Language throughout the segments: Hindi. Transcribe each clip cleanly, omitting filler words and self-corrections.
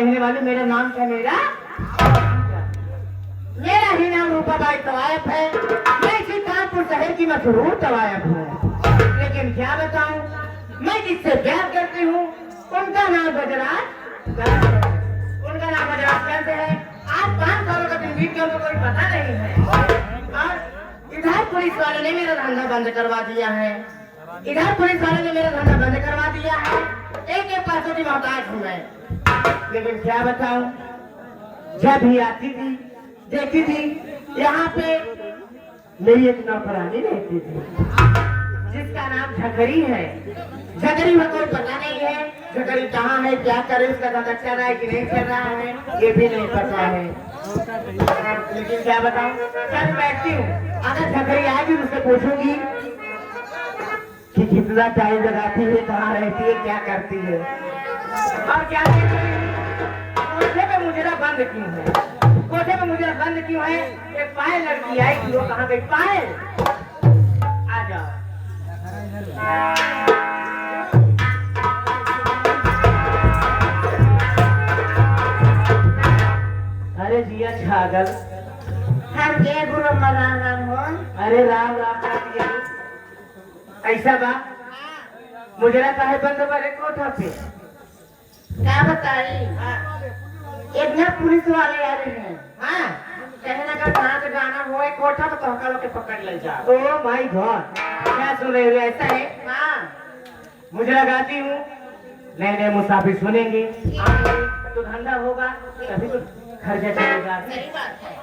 रहने वाली, मेरा नाम क्या? मेरा ही नाम रूपाबाई तवायफ है। मैं इसी कानपुर शहर की मशहूर तवायफ हूँ। लेकिन क्या बताऊं, मैं जिससे प्यार करती हूँ उनका नाम गजराज उनका नाम गजराज कैसे है? आज 5 सालों का दिन बीत गया तो कोई पता नहीं है। और इधर पुलिस वाले ने मेरा धंधा बंद करवा दिया है। इधर पुलिस वाले ने मेरा धंधा बंद करवा दिया है। एक पैसों की मोहताज हूँ मैं। लेकिन क्या बताऊं, जब भी आती थी देखती थी यहाँ पे मेरी एक नौकरानी रहती थी जिसका नाम झकरी है। झकरी में कोई पता नहीं है झकरी कहाँ है, क्या करे, उसका धंधा चल रहा है कि नहीं चल रहा है, ये भी नहीं पता है। लेकिन क्या बताऊं, जब बैठती हूँ अगर झकरी आएगी तो उससे पूछूंगी कि कितना टाइम लगाती है, कहाँ रहती है, क्या करती है और क्या कोठे में मुजरा बंद क्यों है, कोठे में मुजरा बंद क्यों है। एक पायल लड़की आई थी, वो कहाँ गई? पायल आ जाओ। अरे जिया छागल, हम के गुरु राम हो। अरे राम राम ऐसा बा मुजरा काहे बंद बरे कोठा पे? क्या बताई? इतना पुलिस वाले आ रहे हैं। हाँ, कहने लगा नाच गाना हो कोठा तो कहका लोग के पकड़ ले जाओ। ओ माय गॉड, क्या सुन रहे हो? ऐसा है? हाँ, मुझे लगाती हूँ नए नए मुसाफिर सुनेंगे, तो धंधा होगा, तभी तो खर्चा चलेगा। सही बात है।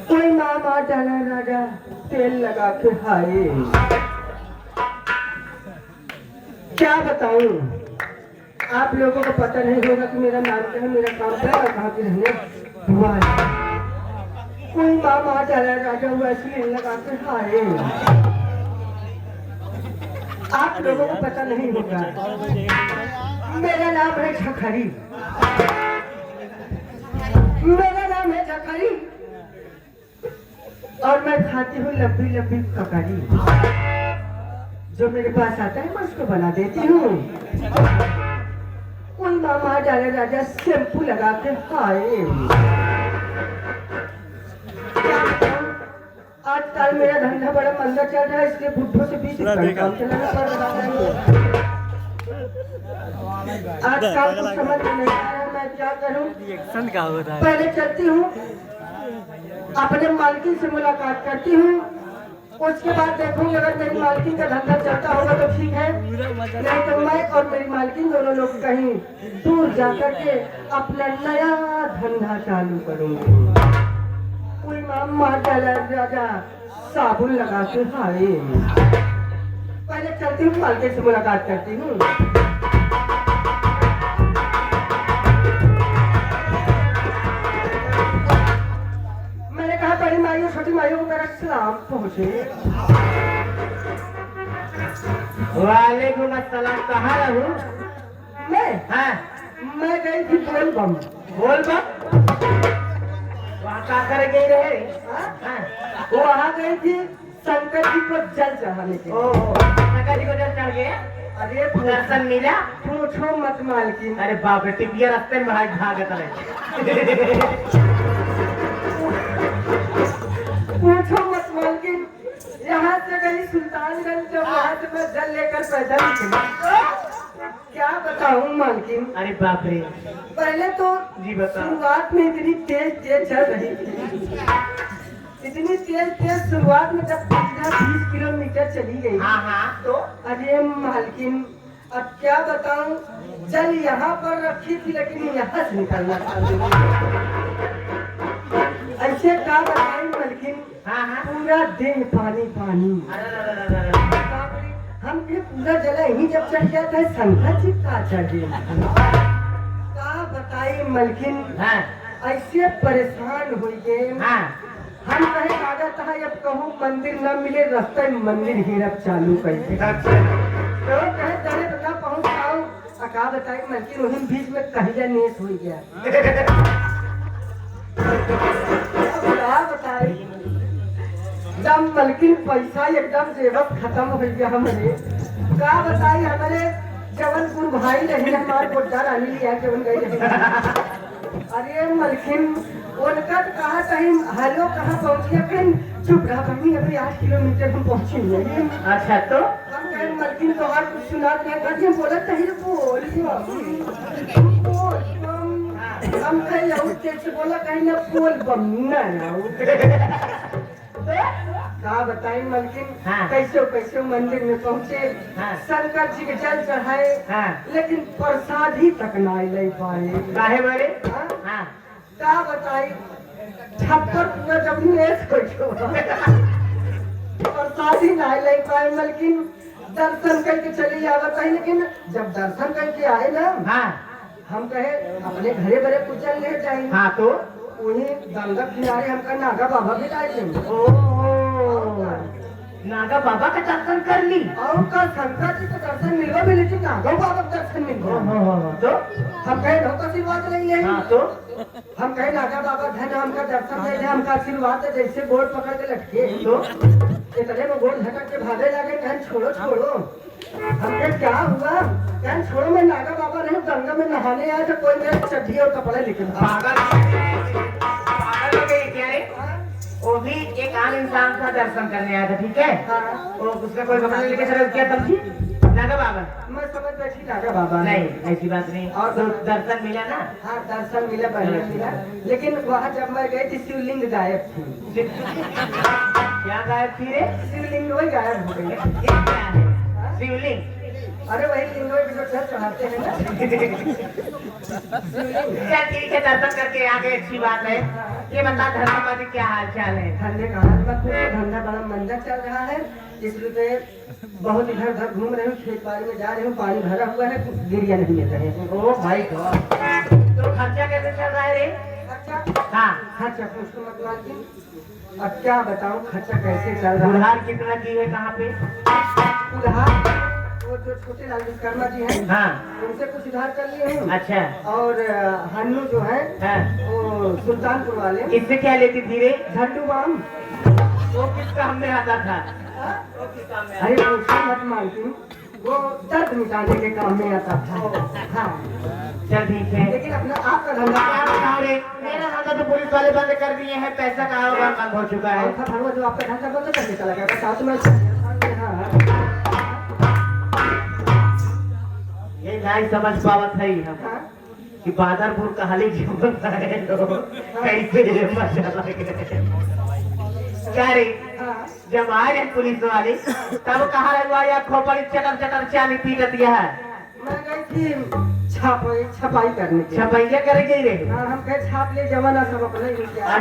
कोई मामा डाला राजा तेल लगा के खाए। क्या बताऊं, आप लोगों को पता नहीं होगा कि मेरा नाम क्या है, मेरा काम क्या है और कहाँ के रहने वाले। कोई मामा डाला राजा वैसे तेल लगा के खाए। आप लोगों को पता नहीं होगा, मेरा नाम है झखरी। मेरा नाम है झखरी और मैं खाती हूँ लंबी लंबी ककड़ी। जो मेरे पास आता है मैं उसको बना देती हूँ। कोई मामा डाले राजा शैम्पू लगा के खाए। आजकल मेरा धंधा बड़ा मंदा चल रहा है, इसलिए बुढ़ों से 20 काम चलाना पड़ रहा है। आजकल कुछ समझ में नहीं आ रहा मैं क्या करूं। पहले चलती हूँ अपने मालकिन से मुलाकात करती हूँ, उसके बाद देखूंगी अगर मेरी मालकिन का धंधा चलता होगा तो ठीक है, नहीं तो मैं और मेरी मालकिन दोनों लोग कहीं दूर जाकर के अपना नया धंधा चालू करूंगी। कोई मामा डाला राजा साबुन लगा के खाए। पहले चलती हूँ मालकिन से मुलाकात करती हूँ। छोटी माइयों को मेरा सलाम पहुंचे। वालेकुम अस्सलाम। कहाँ रहूं? मैं हाँ, मैं गई थी बोल बम। बोल बा। वहाँ क्या कर गई रहे? हाँ? हाँ। वहाँ गई थी शंकर जी को जल चढ़ाने के लिए। ओ, शंकर जी को जल चढ़ गए? अरे दर्शन मिला? पूछो मत मालकिन। अरे बाप रे, टिपिया रास्ते में भागत रहे। पूछो मत मालकिन, यहाँ से गई सुल्तानगंज, जब वहाँ से मैं जल लेकर पैदल निकली। क्या बताऊँ मालकिन, अरे बाप रे। पहले तो जी बताओ। शुरुआत में इतनी तेज तेज चल रही थी, इतनी तेज तेज शुरुआत में जब 15-20 किलोमीटर चली गई। हाँ हाँ, तो अरे मालकिन, अब क्या बताऊं, जल यहाँ पर रखी थी लेकिन यहाँ से निकलना था। ऐसे क्या बताएं मालकिन, हाँ हाँ। पूरा दिन पानी पानी। हम भी पूरा जगह ही जब चढ़ गया था, शंकर जी का चढ़ गया। क्या बताई मालकिन, हाँ ऐसे परेशान हो गए। हाँ। हम कहे लागत है, अब कहूँ मंदिर न मिले, रास्ते में मंदिर हेरब चालू कैसे। अच्छा। तो कहे चले बता पहुँच पाऊँ। का बताई मालकिन, वही बीच में कहिया नेस हो गया। अब क्या बताई, जब मालकिन पैसा एकदम जेब खत्म हो गया हमारे। क्या बताई, हमारे जबलपुर भाई नहीं, हमारे गोड्डा रानी लिया के उन गई। अरे मालकिन, उनका तो कहा कहीं हेलो कहाँ पहुँची, फिर चुप रहा बहनी, अभी 8 किलोमीटर हम पहुँचे। अच्छा, तो हम कहे मालकिन तो और कुछ सुना नहीं करती, हम बोला चाहिए बोल हम कहे लहू से बोला कहीं ना बोल बम ना क्या बताई मालकिन, हाँ। कैसे कैसे मंदिर में पहुँचे। हाँ। शंकर जी के जल चढ़ाए, हाँ। लेकिन प्रसाद ही तक ना ले पाए। काहे बड़े? हाँ? हाँ। क्या बताई, छप्पर पूरा जब प्रसाद ही ना ले पाए मालकिन। दर्शन करके चली आवत है, लेकिन जब दर्शन करके आए ना, हाँ हम कहे अपने घरे बड़े पूजन ले जाए। हाँ, तो वही गंगा किनारे हमका नागा बाबा भी लाए थे। ओ, नागा बाबा का दर्शन कर ली। और का शंकर जी का दर्शन मिलवा भी, लेकिन नागा बाबा का दर्शन मिलवा। तो हम कहे ढोका आशीर्वाद नहीं है। हाँ, तो हम कहे नागा बाबा धन हमका दर्शन दे, हमका आशीर्वाद दे, जैसे गोड़ पकड़ के लटके तो इतने में गोड़ झटक के भागे लगे, कहन छोड़ो छोड़ो। हम कहे क्या हुआ, कहन छोड़ो, मैं नागा बाबा नहीं, गंगा में नहाने आया था, कोई मेरे चड्डी और कपड़े लेके पागल हो गई क्या रे? वो भी एक आम इंसान का दर्शन करने आया था, ठीक है? हाँ। वो उसका कोई कपड़ा लेके चला, क्या समझी? नागा बाबा? मैं समझ बैठी नागा बाबा नहीं, ऐसी बात नहीं। और तो दर्शन मिला ना? हाँ, दर्शन मिला, बढ़िया मिला, लेकिन वहाँ जब मैं गई थी शिवलिंग गायब थी। क्या गायब थी रे? शिवलिंग वही गायब हो गई। ये क्या है? शिवलिंग? अरे वही लिंगो के जो चल चढ़ाते हैं ना। चल ठीक है, दर्शन करके आ गए, अच्छी बात है। ये बता धर्मपति क्या हाल चाल है? धंधे का हाल मत पूछो, धंधा बड़ा मंदा चल रहा है, इसलिए बहुत इधर उधर घूम रही हूँ, खेत बाड़ी में जा रही हूँ, पानी भरा हुआ है, कुछ गिरिया नहीं मिल रहे हैं। ओ भाई गॉड। तो खर्चा कैसे चल रहा है रे? अच्छा, हाँ। खर्चा पूछो मत मालकिन, अब क्या बताऊँ खर्चा कैसे चल रहा है। उधार कितना की है, कहाँ पे? उधार वो जो छोटे लाल विश्वकर्मा जी हैं, हाँ। उनसे कुछ उधार कर लिए हूँ। अच्छा। और हन्नू जो है, हाँ। वो सुल्तानपुर वाले, इससे क्या लेती थी रे? झंडू बाम। वो किस काम में आता था? वो किस काम में अरे पूछो मत मालकिन, वो दर्द मिटाने के काम में आता था। हाँ, चल ठीक है। लेकिन अपना आपका धंधा क्या बताओ रे? मेरा धंधा तो पुलिस वाले बंद कर दिए हैं, पैसा कारोबार बंद हो चुका है। था भरवा, जो आपका धंधा बंद करके चला गया, बताओ तो मैं। हाँ, ये नहीं समझ पावत है हम हाँ, कि बादरपुर कहाली जीवन है तो कैसे मजा लगे। क्या रे? हाँ। जब आए हैं पुलिस वाले, तब कहा रहा या खोपड़ी चटर चटर चाली पीटत है? मैं गई थी छपाई करने के। छपैया करे गई रे? हाँ, हम कहे छाप ले जमाना सब अपने ही क्या।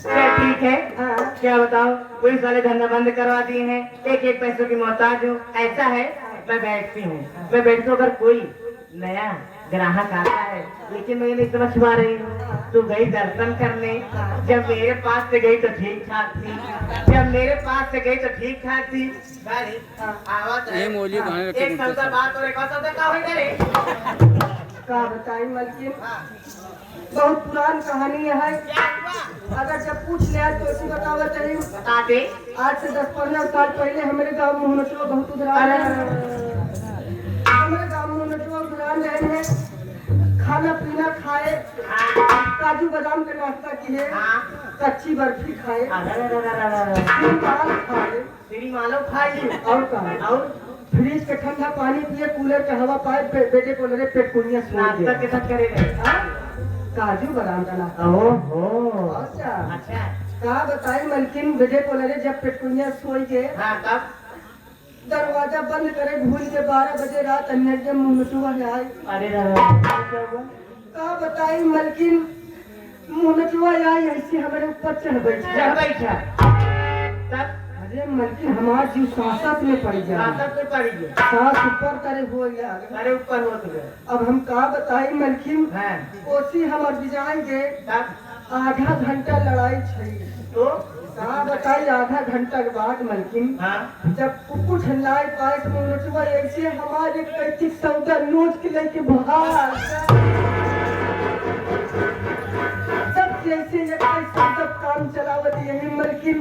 चल ठीक है। हाँ। क्या बताओ, पुलिस वाले धंधा बंद करवा दिए हैं, एक एक पैसों की मोहताज हूँ। ऐसा है, मैं बैठती हूँ, मैं बैठती हूँ, अगर कोई नया ग्राहक आता है, लेकिन मैं नहीं समझ पा रही हूँ। तू गई दर्शन करने, जब मेरे पास से गई तो ठीक ठाक थी, जब मेरे पास से गई तो ठीक ठाक थी। अरे, आवाज है। एक सौदा बात और एक और सौदा का होई रे? का बताई मलकिन, बहुत पुरान कहानी है। अगर जब पूछ लिया तो इसी बतावा चाहिए। बता दे। आज से 10-15 साल पहले हमारे गांव में मुनटवा बहुत उधरान है। हमारे गांव में मुनटवा उधरान रहे हैं। खाना पीना खाए, काजू बादाम का नाश्ता किए, कच्ची बर्फी खाए, माल खाए, तेरी मालो खाई और का और फ्रिज का ठंडा पानी पिए, कूलर का हवा पाए, बेटे को लगे पेट कुनिया नाश्ता के साथ करे रे। काजू बादाम का नाश्ता। ओहो, अच्छा अच्छा। का बताई मलकिन, बेटे को लगे जब पेटकुनिया सोई के हाँ, तब दरवाजा बंद करे, भूल के 12 बजे रात अंधेरे मुनटुआ आई। अरे का बताई मलकिन, मुनटुआ आई ऐसे हमारे ऊपर चढ़ बैठा। बैठा तब अरे मलकिन, हमार जीव सांसत में पड़ गया, सांसत में पड़ी है। सांस ऊपर करे हो गया। अरे ऊपर हो गए। अब हम का बताई मलकिन, हाँ, ओसी हम विजाई गए, तब आधा घंटा लड़ाई छै। तो का बताई, आधा घंटा के बाद मलकिन, हाँ, जब कुछ लाई पाए तो मुनटुआ ऐसे हमारे कैथी सौदा नोच के लेके भाग। सब जैसे एक सब काम चलावत यही मलकिन,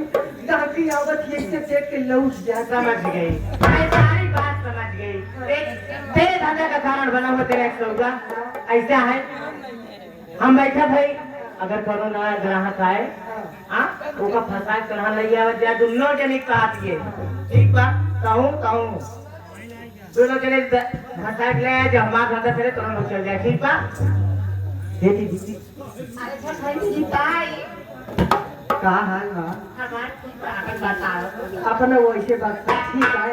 गाड़ी आवत ऐसे देख के लौट जा। समझ गई, मैं सारी बात समझ गई। तेरे धंधे का कारण बना हुआ तेरा एक सौदा ऐसा है। हम बैठा भाई, अगर करो ना ग्राहक आए, हाँ, ओका फंसा कर हाँ नहीं आवत जा, दोनों जने काट ये, ठीक बा? कहूँ दोनों जने फंसा के ले, जब हमारा धंधा चले तो हम लोग चल जाए, ठीक बा? दीदी दीदी अच्छा भाई जी ताई का हाल बा? हमार ठीक बा, अगर बताओ। अपना वैसे बात ठीक है।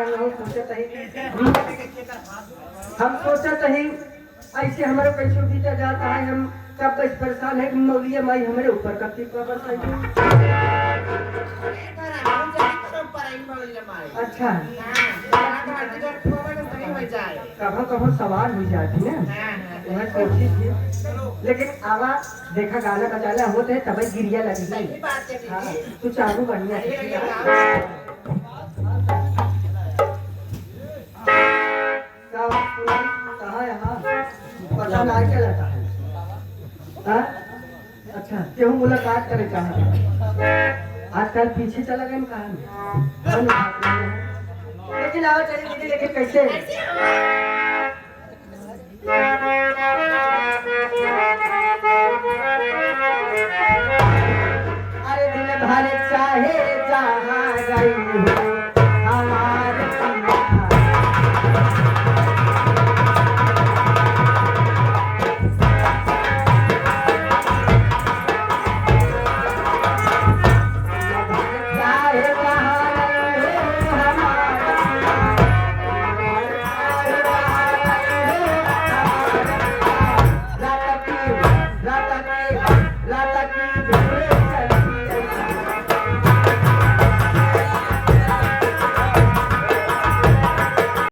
हम सोचत ही ऐसे हमारे पैसों बीता जाता है, हम कब बस परेशान है। मौलिया माई हमारे ऊपर कति पर अच्छा कहाँ कहाँ सवाल हो जाती है वह सोची थी। लेकिन आवाज देखा गाना बजाना होते है तभी गिरिया लगी। हाँ, तू चालू बढ़िया कहा यहाँ पता नहीं चलता है। हाँ? अच्छा क्यों मुलाकात करे चाह आजकल पीछे चला गए कहा। लेकिन आओ चलिए दीदी, लेकिन कैसे अरे दिल भर चाहे जहाँ गई हो